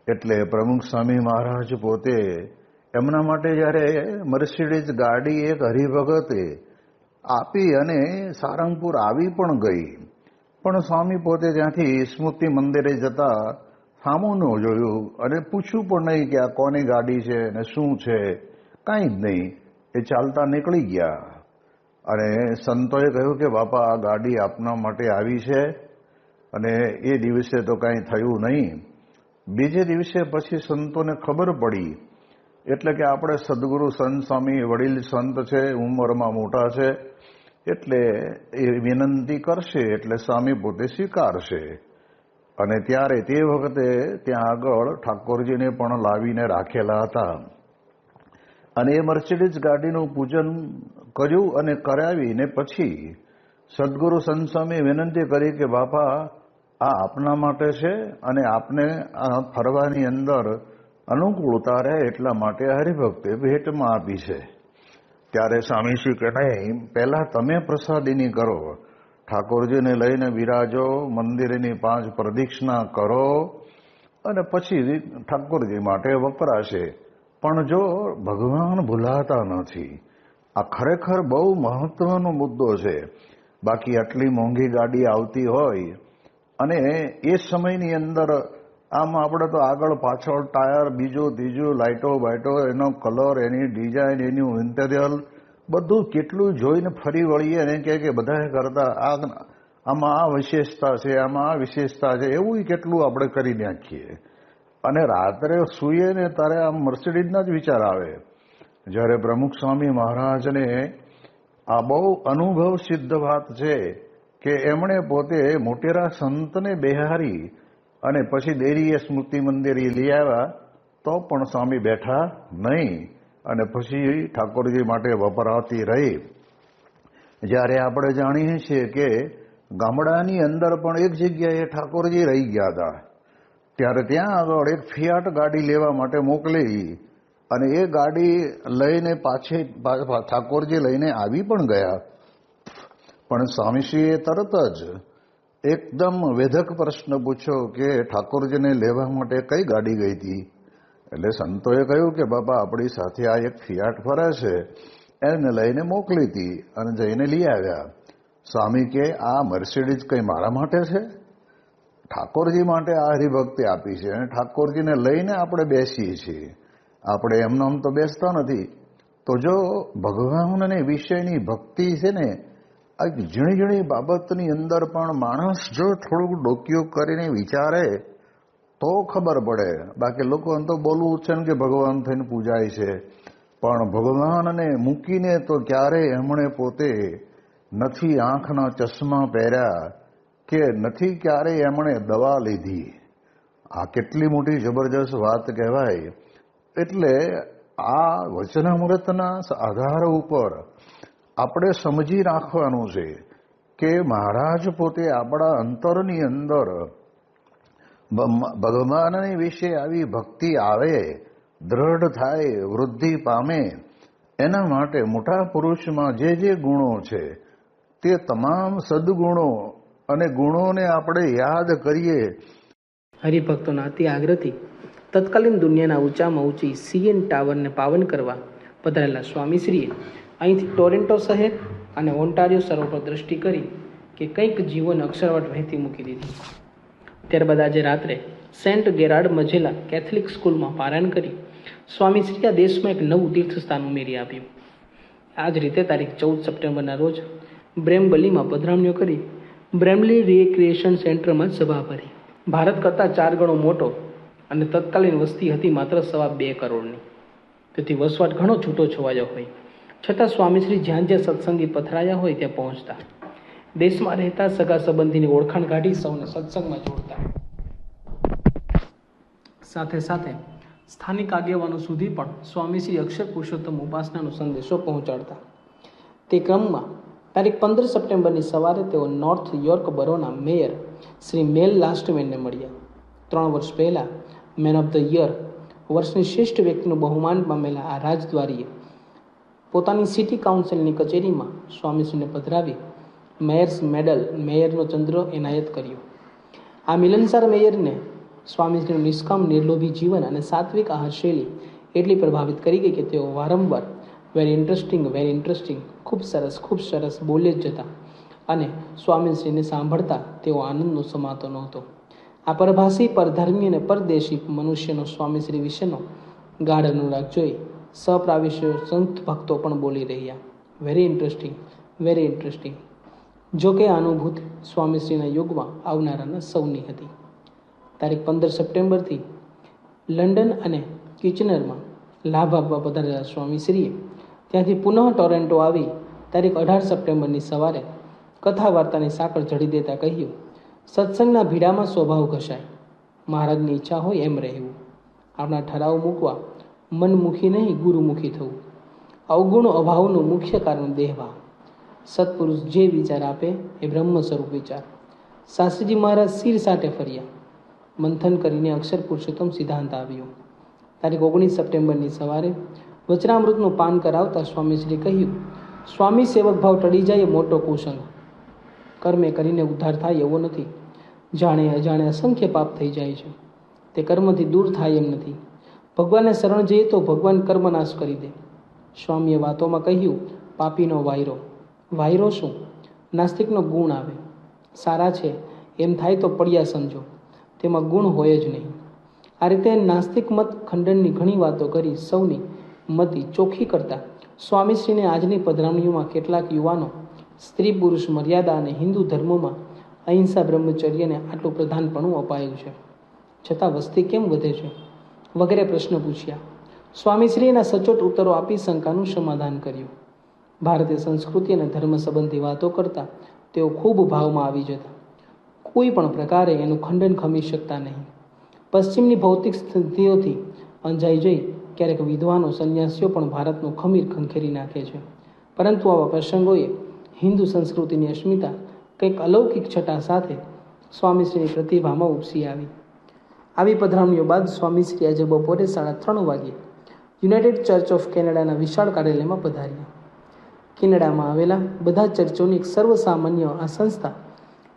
એટલે પ્રમુખ સ્વામી મહારાજ પોતે એમના માટે જ્યારે મર્સિડીઝ ગાડી એક હરિભગતે આપી અને સારંગપુર આવી પણ ગઈ, પણ સ્વામી પોતે ત્યાંથી સ્મૃતિ મંદિરે જતા સામું ન જોયું અને પૂછ્યું પણ નહીં કે આ કોની ગાડી છે ને શું છે, કાંઈ જ નહીં. એ ચાલતા નીકળી ગયા અને સંતોએ કહ્યું કે બાપા આ ગાડી આપના માટે આવી છે. અને એ દિવસે તો કાંઈ થયું નહીં. બીજે દિવસે પછી સંતોને ખબર પડી, એટલે કે આપણે સદગુરુ સંત સ્વામી વડીલ સંત છે, ઉંમરમાં મોટા છે, એટલે એ વિનંતી કરશે એટલે સ્વામી પોતે સ્વીકારશે. અને ત્યારે તે વખતે ત્યાં આગળ ઠાકોરજીને પણ લાવીને રાખેલા હતા અને એ મર્સિડીઝ ગાડીનું પૂજન કર્યું અને કરાવીને પછી સદગુરુ સંત સ્વામી વિનંતી કરી કે બાપા આ આપના માટે છે અને આપને આ ફરવાની અંદર અનુકૂળતા રહે એટલા માટે હરિભક્તે ભેટમાં આપી છે. ત્યારે સ્વામીશ્રી કે નહીં, પહેલાં તમે પ્રસાદીની કરો, ઠાકોરજીને લઈને બિરાજો, મંદિરની 5 પ્રદક્ષિણા કરો અને પછી ઠાકોરજી માટે વપરાશે. પણ જો ભગવાન ભૂલાતા નથી, આ ખરેખર બહુ મહત્વનો મુદ્દો છે. બાકી આટલી મોંઘી ગાડી આવતી હોય અને એ સમયની અંદર આમ આપણે તો આગળ પાછળ ટાયર, બીજું ત્રીજું, લાઇટો બાઇટો, એનો કલર, એની ડિઝાઇન, એનું ઇન્ટેરિયર બધું કેટલું જોઈને ફરી વળીએ અને કે બધાએ કરતા આમાં આ વિશેષતા છે, આમાં આ વિશેષતા છે, એવું કેટલું આપણે કરી નાખીએ. અને રાત્રે સૂઈએ ને ત્યારે આમ મર્સિડીઝના જ વિચાર આવે. જ્યારે પ્રમુખ સ્વામી મહારાજને આ બહુ અનુભવ સિદ્ધ વાત છે કે એમણે પોતે મોટેરા સંતને બેહારી અને પછી દેરીએ સ્મૃતિ મંદિરે લઈ આવ્યા તો પણ સ્વામી બેઠા નહીં અને પછી ઠાકોરજી માટે વપરાતી રહી. જ્યારે આપણે જાણીએ છીએ કે ગામડાની અંદર પણ એક જગ્યાએ ઠાકોરજી રહી ગયા હતા, ત્યારે ત્યાં આગળ એક ફિયાટ ગાડી લેવા માટે મોકલી અને એ ગાડી લઈને પાછી ઠાકોરજી લઈને આવી પણ ગયા. પણ સ્વામીશ્રીએ તરત જ એકદમ વેધક પ્રશ્ન પૂછ્યો કે ઠાકોરજીને લેવા માટે કઈ ગાડી ગઈ હતી? એટલે સંતોએ કહ્યું કે બાપા આપણી સાથે આ એક ફિયાટ ફરે છે, એને લઈને મોકલી હતી અને જઈને લઈ આવ્યા. સ્વામી કે આ મર્સિડીઝ કંઈ મારા માટે છે? ઠાકોરજી માટે આ હરિભક્તિ આપી છે અને ઠાકોરજીને લઈને આપણે બેસીએ છીએ, આપણે એમને આમ તો બેસતા નથી. તો જો ભગવાનને વિષયની ભક્તિ છે ને, આ ઝીણી ઝીણી બાબતની અંદર પણ માણસ જો થોડુંક ડોકિયું કરીને વિચારે તો ખબર પડે. બાકી લોકો તો બોલવું છે ને કે ભગવાન થઈને પૂજાય છે, પણ ભગવાનને મૂકીને તો ક્યારેય એમણે પોતે નથી આંખના ચશ્મા પહેર્યા કે નથી ક્યારેય એમણે દવા લીધી. આ કેટલી મોટી જબરજસ્ત વાત કહેવાય. એટલે આ વચનામૃતના આધાર ઉપર આપણે સમજી રાખવાનું છે કે મહારાજ પોતે આપણા અંતરની અંદર ભગવાનની વિશે આવી ભક્તિ આવે, દ્રઢ થાય, વૃદ્ધિ પામે, એના માટે મોટા પુરુષમાં જે જે ગુણો છે તે તમામ સદગુણો અને ગુણોને આપણે યાદ કરીએ. હરિભક્તોના અતિ આગ્રહથી તત્કાલીન દુનિયાના ઊંચામાં ઊંચી CN ટાવરને પાવન કરવા પધારેલા સ્વામીશ્રીએ અહીંથી ટોરેન્ટો શહેર અને ઓન્ટારિયો સરોવર પર દ્રષ્ટિ કરી કે કંઈક જીવોને અક્ષરવટ વહેતી મૂકી દીધી. ત્યારબાદ આજે રાત્રે સેન્ટ ગેરાર્ડ મઝેલા કેથલિક સ્કૂલમાં પારાયણ કરી સ્વામીશ્રી આ દેશમાં એક નવું તીર્થસ્થાન ઉમેરી આપ્યું. આ જ રીતે તારીખ 14 સપ્ટેમ્બરના રોજ બ્રેમ્બલીમાં પધરામણીઓ કરી બ્રેમ્બલી રિક્રિએશન સેન્ટરમાં સભા ભરી. ભારત કરતાં 4 ગણો મોટો અને તત્કાલીન વસ્તી હતી માત્ર 2.25 કરોડની. તેથી વસવાટ ઘણો છૂટો છવાયો હોય છતાં સ્વામીશ્રી જ્યાં જ્યાં સત્સંગી પથરાયા હોય ત્યાં પહોંચતા. દેશમાં રહેતા સગા સંબંધીની ઓળખાણ કાઢી સૌને સત્સંગમાં જોડતા. સાથે સાથે સ્થાનિક આગેવાનો સુધી પણ સ્વામીશ્રી અક્ષર પુરુષોત્તમ ઉપાસનાનો સંદેશો પહોંચાડતા. તે ક્રમમાં તારીખ 15 સપ્ટેમ્બરની સવારે તેઓ નોર્થ યોર્ક બરોના મેયર શ્રી મેલ લાસ્ટમેનને મળ્યા. 3 વર્ષ પહેલાં મેન ઓફ ધ યર, વર્ષની શ્રેષ્ઠ વ્યક્તિનું બહુમાન પામેલા આ રાજદ્વારીએ પોતાની સિટી કાઉન્સિલની કચેરીમાં સ્વામીશ્રીને પધરાવી મેયર્સ મેડલ, મેયરનો ચંદ્ર એનાયત કર્યો. આ મિલનસાર મેયરને સ્વામીજીનું નિષ્કામ નિર્લોભી જીવન અને સાત્વિક આહાર શૈલી એટલી પ્રભાવિત કરી ગઈ કે તેઓ વારંવાર વેરી ઇન્ટરેસ્ટિંગ ખૂબ સરસ બોલે જ જતા અને સ્વામીશ્રીને સાંભળતા તેઓ આનંદનો સમાતો નહોતો. આ પરભાષી, પરધર્મી અને પરદેશી મનુષ્યનો સ્વામીશ્રી વિશેનો ગાઢ અનુરાગ જોઈ સપ્રાવિશ્ય સંત ભક્તો પણ બોલી રહ્યા, વેરી ઇન્ટરેસ્ટિંગ. જો કે આ અનુભૂતિ સ્વામીશ્રીના યુગમાં આવનારાના સૌની હતી. તારીખ 15 સપ્ટેમ્બરથી લંડન અને કિચનરમાં લાભ આપવા પધારેલા સ્વામીશ્રીએ ત્યાંથી પુનઃ ટોરેન્ટો આવી તારીખ 18 સપ્ટેમ્બરની સવારે કથા વાર્તાની સાંકળ જડી દેતા કહ્યું, સત્સંગના ભીડામાં સ્વભાવ ઘસાય, મહારાજની ઈચ્છા હોય એમ રહેવું, આપણા ઠરાવ મૂકવા, મનમુખી નહીં ગુરુમુખી થવું, અવગુણ અભાવનું મુખ્ય કારણ દેહભાવ, સત્પુરુષ જે વિચાર આપે એ બ્રહ્મ સ્વરૂપ વિચાર. શાસ્ત્રીજી મહારાજ શિર સાટે ફર્યા, મંથન કરીને અક્ષર પુરુષોત્તમ સિદ્ધાંત આવ્યો. તારીખ 19 સપ્ટેમ્બરની સવારે વચનામૃતનું પાન કરાવતા સ્વામીશ્રી કહ્યું, સ્વામી સેવક ભાવ ટળી જાય એ મોટો કુસંગ, કર્મે કરીને ઉદ્ધાર થાય એવો નથી. જાણે અજાણે અસંખ્ય પાપ થઈ જાય છે, તે કર્મથી દૂર થાય એમ નથી. ભગવાનને શરણ જઈએ તો ભગવાન કર્મનાશ કરી દે. સ્વામીએ વાતોમાં કહ્યું, પાપીનો વાયરો શું? નાસ્તિકનો ગુણ આવે, સારા છે એમ થાય તો પડ્યા સમજો, તેમાં ગુણ હોય જ નહીં. આ રીતે નાસ્તિક મત ખંડનની ઘણી વાતો કરી સૌની મતિ ચોખ્ખી કરતા સ્વામીશ્રીને આજની પધરામણીઓમાં કેટલાક યુવાનો સ્ત્રી પુરુષ મર્યાદા અને હિન્દુ ધર્મોમાં અહિંસા બ્રહ્મચર્યને આટલું પ્રધાનપણું અપાયું છે, છતાં વસ્તી કેમ વધે છે વગેરે પ્રશ્ન પૂછ્યા. સ્વામીશ્રીના સચોટ ઉત્તરો આપી શંકાનું સમાધાન કર્યું. ભારતીય સંસ્કૃતિ અને ધર્મ સંબંધી વાતો કરતા તેઓ ખૂબ ભાવમાં આવી જતા, કોઈ પણ પ્રકારે એનું ખંડન ખમી શકતા નહીં. પશ્ચિમની ભૌતિક સ્થિતિઓથી અંજાઈ જઈ ક્યારેક વિદ્વાનો સંન્યાસીઓ પણ ભારતનું ખમીર ખંખેરી નાખે છે, પરંતુ આવા પ્રસંગોએ હિન્દુ સંસ્કૃતિની અસ્મિતા કંઈક અલૌકિક છટા સાથે સ્વામીશ્રીની પ્રતિભામાં ઉપસી આવી. આવી પધરામણીઓ બાદ સ્વામીશ્રી આજે બપોરે 3:30 વાગ્યે યુનાઇટેડ ચર્ચ ઓફ કેનેડાના વિશાળ કાર્યાલયમાં પધાર્યા. કેનેડામાં આવેલા બધા ચર્ચોની એક સર્વસામાન્ય આ સંસ્થા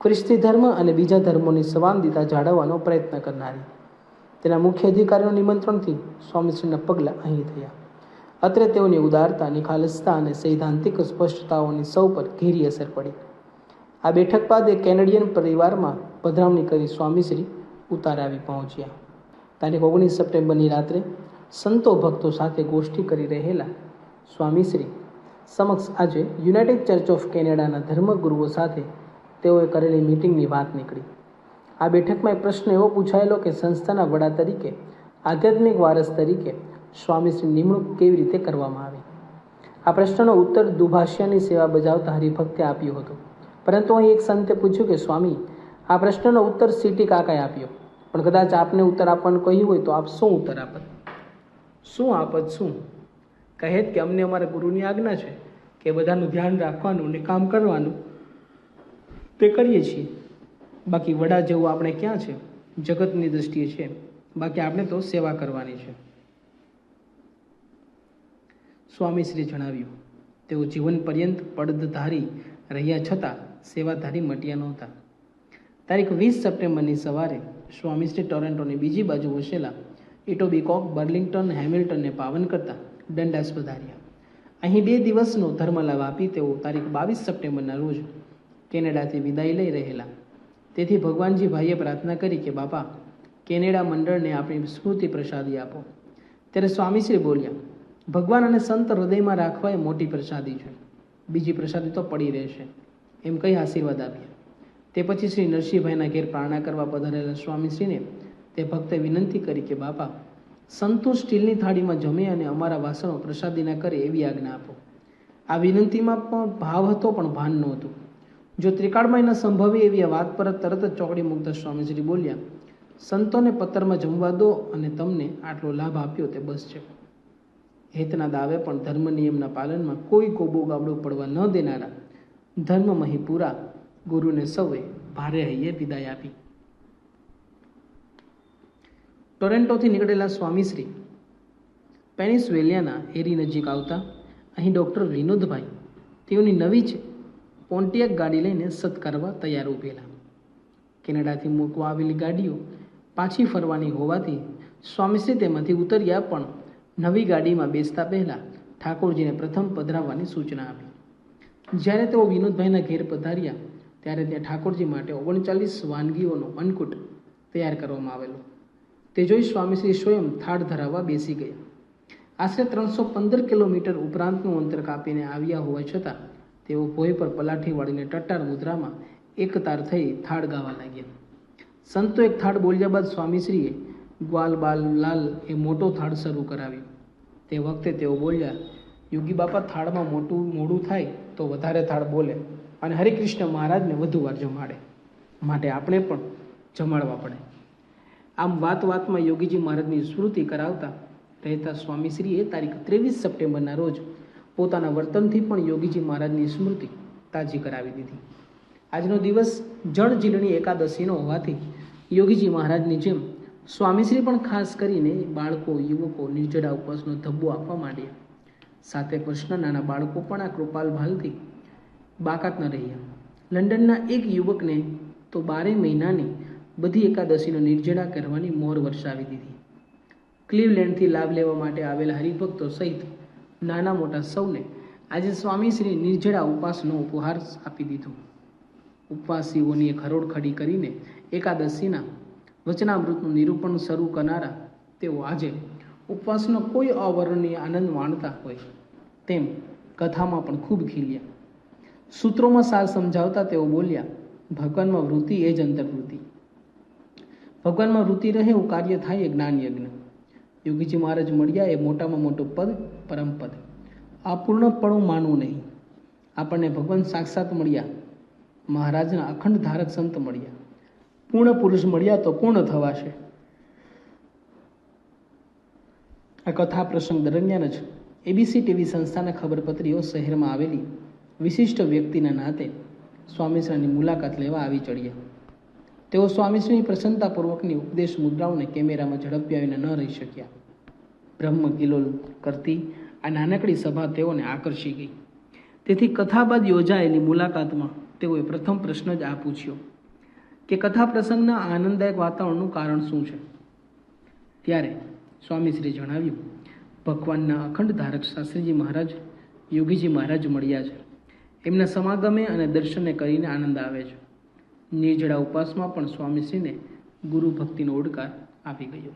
ખ્રિસ્તી ધર્મ અને બીજા ધર્મોની સંવાદિતા જાળવવાનો પ્રયત્ન કરનારી. તેના મુખ્ય અધિકારીઓના નિમંત્રણથી સ્વામીશ્રીના પગલાં અહીં થયા. અત્રે તેઓની ઉદારતા, નિખાલસતા અને સૈદ્ધાંતિક સ્પષ્ટતાઓની સૌ પર ઘેરી અસર પડી. આ બેઠક બાદ એક કેનેડિયન પરિવારમાં પધરામણી કરી સ્વામીશ્રી ઉતાર આવી પહોંચ્યા. તારીખ 19 સપ્ટેમ્બરની રાત્રે સંતો ભક્તો સાથે ગોષ્ઠી કરી રહેલા સ્વામીશ્રી સમક્ષ આજે યુનાઇટેડ ચર્ચ ઓફ કેનેડાના ધર્મગુરુઓ સાથે તેઓએ કરેલી મિટિંગની વાત નીકળી. આ બેઠકમાં એક પ્રશ્ન એવો પૂછાયેલો કે સંસ્થાના વડા તરીકે, આધ્યાત્મિક વારસ તરીકે સ્વામીશ્રી નિમણૂક કેવી રીતે કરવામાં આવી. આ પ્રશ્નનો ઉત્તર દુભાષિયાની સેવા બજાવતા હરિભક્તે આપ્યો હતો, પરંતુ અહીં એક સંતે પૂછ્યું કે સ્વામી, આ પ્રશ્નનો ઉત્તર સીટી કાકાએ આપ્યો, પણ કદાચ આપને ઉત્તર આપવાનું કહ્યું હોય તો આપ શું ઉત્તર આપત? શું કહેત કે અમને અમારા ગુરુની આજ્ઞા છે કે બધાનું ધ્યાન રાખવાનું ને કામ કરવાનું, તે કરીએ છીએ. બાકી વડા જેવું આપણે ક્યાં છે? જગતની દૃષ્ટિએ છે, બાકી આપણે તો સેવા કરવાની છે. સ્વામીશ્રીએ જણાવ્યું, તેઓ જીવન પર્યંત પડદધારી રહ્યા છતાં સેવાધારી મટ્યા નહોતા. તારીખ 20 સપ્ટેમ્બરની સવારે સ્વામીશ્રી ટોરેન્ટોની બીજી બાજુ વસેલા ઇટોબીકોક, બર્લિંગ્ટન, હેમિલ્ટનને પાવન કરતા ડંડાસ પધાર્યા. અહીં 2 દિવસનો ધર્મલાભ આપી તેઓ તારીખ 22 સપ્ટેમ્બરના રોજ કેનેડાથી વિદાય લઈ રહેલા. તેથી ભગવાનજી ભાઈએ પ્રાર્થના કરી કે બાપા, કેનેડા મંડળને આપણી સ્મૃતિ પ્રસાદી આપો. ત્યારે સ્વામીશ્રી બોલ્યા, ભગવાન અને સંત હૃદયમાં રાખવા એ મોટી પ્રસાદી છે, બીજી પ્રસાદી તો પડી રહેશે, એમ કહી આશીર્વાદ આપ્યા. તે પછી શ્રી નરસિંહભાઈના ઘેર પ્રાર્થના કરવા પધારેલા સ્વામીશ્રીને તે ભક્તે વિનંતી કરી કે બાપા, સંતો સ્ટીલની થાળીમાં જમે અને અમારા વાસણો પ્રસાદી ના કરે એવી આજ્ઞા આપો. આ વિનંતીમાં પણ ભાવ હતો, પણ ભાન નહોતું. જો ત્રિકાળમાં ન સંભવી એવી આ વાત પર તરત જ ચોકડી મૂકતા સ્વામીશ્રી બોલ્યા, સંતોને પત્તરમાં જમવા દો અને તમને આટલો લાભ આપ્યો તે બસ છે. હેતના દાવે પણ ધર્મ નિયમના પાલનમાં કોઈ કોબો ગાબડું પડવા ન દેનારા ધર્મમહી પૂરા ગુરુને સૌએ ભારે હૈયે વિદાય આપી. ટોરેન્ટોથી નીકળેલા સ્વામીશ્રી પેનિસવેલિયાના એરી નજીક આવતા અહીં ડૉક્ટર વિનોદભાઈ તેઓની નવી જ પોન્ટિયક ગાડી લઈને સત્કારવા તૈયાર ઉભેલા. કેનેડાથી મૂકવા આવેલી ગાડીઓ પાછી ફરવાની હોવાથી સ્વામીશ્રી તેમાંથી ઉતર્યા, પણ નવી ગાડીમાં બેસતા પહેલાં ઠાકોરજીને પ્રથમ પધરાવવાની સૂચના આપી. જ્યારે તેઓ વિનોદભાઈના ઘેર પધાર્યા ત્યારે ત્યાં ઠાકોરજી માટે 39 વાનગીઓનો અન્નકૂટ તૈયાર કરવામાં આવેલો. તે જોઈ સ્વામીશ્રી સ્વયં થાળ ધરાવવા બેસી ગયા. આશરે 315 કિલોમીટર ઉપરાંતનું અંતર કાપીને આવ્યા હોવા છતાં તેઓ ભોય પર પલાઠી વાળીને ટટ્ટાર મુદ્રામાં એક તાર થઈ થાળ ગાવા લાગ્યા. સંતો એક થાળ બોલ્યા બાદ સ્વામીશ્રીએ ગ્વાલ બાલ લાલ એ મોટો થાળ શરૂ કરાવ્યો. તે વખતે તેઓ બોલ્યા, યોગી બાપા, થાળમાં મોડું થાય તો વધારે થાળ બોલે અને હરિકૃષ્ણ મહારાજને વધુ વાર જમાડે, માટે આપણે પણ જમાડવા પડે. આમ વાતમાં યોગીજી મહારાજની સ્મૃતિ કરાવતા રહેતા સ્વામીશ્રીએ તારીખ 23 સપ્ટેમ્બરના રોજ પોતાના વર્તનથી પણ યોગીજી મહારાજની સ્મૃતિ તાજી કરાવી દીધી. આજનો દિવસ જળજીલણી એકાદશીનો હોવાથી યોગીજી મહારાજની જેમ સ્વામીશ્રી પણ ખાસ કરીને બાળકો, યુવકો નિર્જળા ઉપવાસનો ધબ્બો આપવા માંડ્યા. 7 વર્ષના નાના બાળકો પણ આ કૃપાલ ભાલથી બાકાત ન રહ્યા. લંડનના એક યુવકને તો 12 મહિનાની બધી એકાદશીનો નિર્જળા કરવાની મોર વરસાવી દીધી. ક્લીવલેન્ડથી લાભ લેવા માટે આવેલા હરિભક્તો સહિત નાના મોટા સૌને આજે સ્વામીશ્રી નિર્જળા ઉપવાસનો ઉપહાર આપી દીધો. ઉપવાસીઓની એક હરોળ ખડી કરીને એકાદશીના વચનામૃતનું નિરૂપણ શરૂ કરનારા તેઓ આજે ઉપવાસનો કોઈ અવર્ણનીય આનંદ માણતા હોય તેમ કથામાં પણ ખૂબ ખીલ્યા. સૂત્રોમાં સાર સમજાવતા તેઓ બોલ્યા, ભગવાનમાં વૃત્તિ એ જ અંતર્વૃત્તિ. ભગવાનમાં વૃત્તિ રહે એવું કાર્ય થાય એ જ્ઞાન યજ્ઞ. યોગીજી મહારાજ મળ્યા એ મોટામાં મોટું પદ પરમપદ. આ પૂર્ણપણું માનવું નહીં. આપણને ભગવાન સાક્ષાત મળ્યા, મહારાજના અખંડ ધારક સંત મળ્યા, પૂર્ણ પુરુષ મળ્યા તો પૂર્ણ થવાશે. આ કથા પ્રસંગ દરમિયાન જ એબીસી ટીવી સંસ્થાના ખબરપત્રીઓ શહેરમાં આવેલી વિશિષ્ટ વ્યક્તિના નાતે સ્વામીશ્રીની મુલાકાત લેવા આવી ચડ્યા. તેઓ સ્વામીશ્રીની પ્રસન્નતાપૂર્વકની ઉપદેશ મુદ્રાઓને કેમેરામાં ઝડપી આવીને ન રહી શક્યા. બ્રહ્મ કિલોલ કરતી આ નાનકડી સભા તેઓને આકર્ષી ગઈ. તેથી કથા બાદ યોજાયેલી મુલાકાતમાં તેઓએ પ્રથમ પ્રશ્ન જ આ પૂછ્યો કે કથા પ્રસંગના આનંદદાયક વાતાવરણનું કારણ શું છે? ત્યારે સ્વામીશ્રીએ જણાવ્યું, ભગવાનના અખંડ ધારક શાસ્ત્રીજી મહારાજ, યોગીજી મહારાજ મળ્યા છે. એમના સમાગમે અને દર્શને કરીને આનંદ આવે છે. નિર્જળા ઉપવાસમાં પણ સ્વામીશ્રીને ગુરુ ભક્તિનો ઓડકાર આપી ગયો.